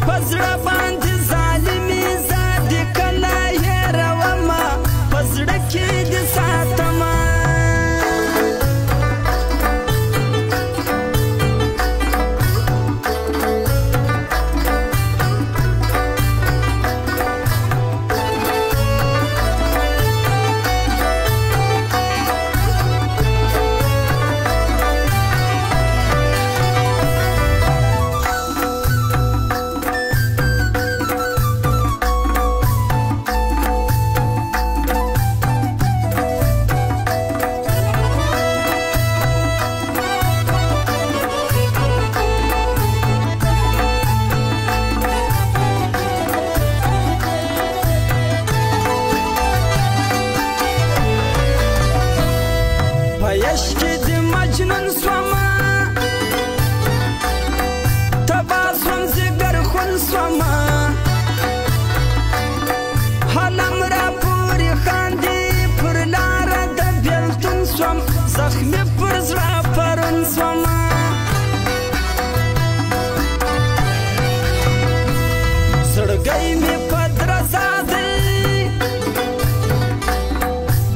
په زړه باندې ظالمې زادې کله هېرومه په زړه کې دې ساتمه عشق دی مجنون سوما تبا سوم زگر خون سوما حالم را پوری خاندی پر لار د بیلتون سوم زخمی پر زړه پرون سوما زړګی می په درزا دی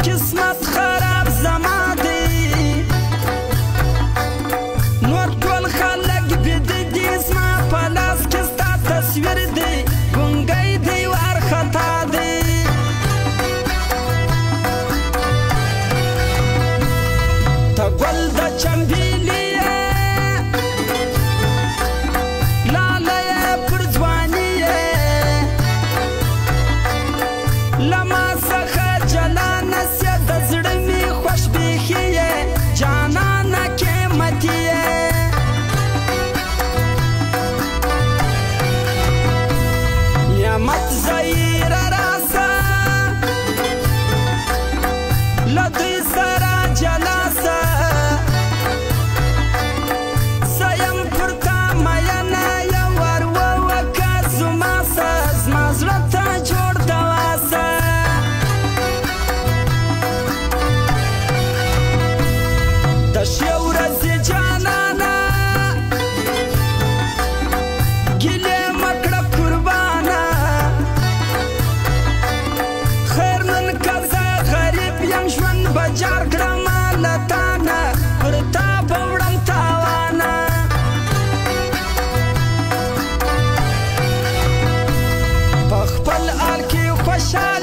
قسمت خراب زما تصویر دی ګونګی دی وارخطا دی ته ګل د چمبیلي یې لاله یې پر ځواني یې له ما څخه جلا نسیه د زړه مې خوښ بیخي یې جانانه قیمتي یې نعمت زهیر راسه له دوی سره جلا سه زه یم پر تا مینه یو ور ووکه زما سه زما زړه ته جوړ دوا سه د ښې ورځې جانانه ګیلې مه کړه قربانه ژوند بجار کړمه له تانه پر تا به وړم تاوانه په خپل حال کې خوشحال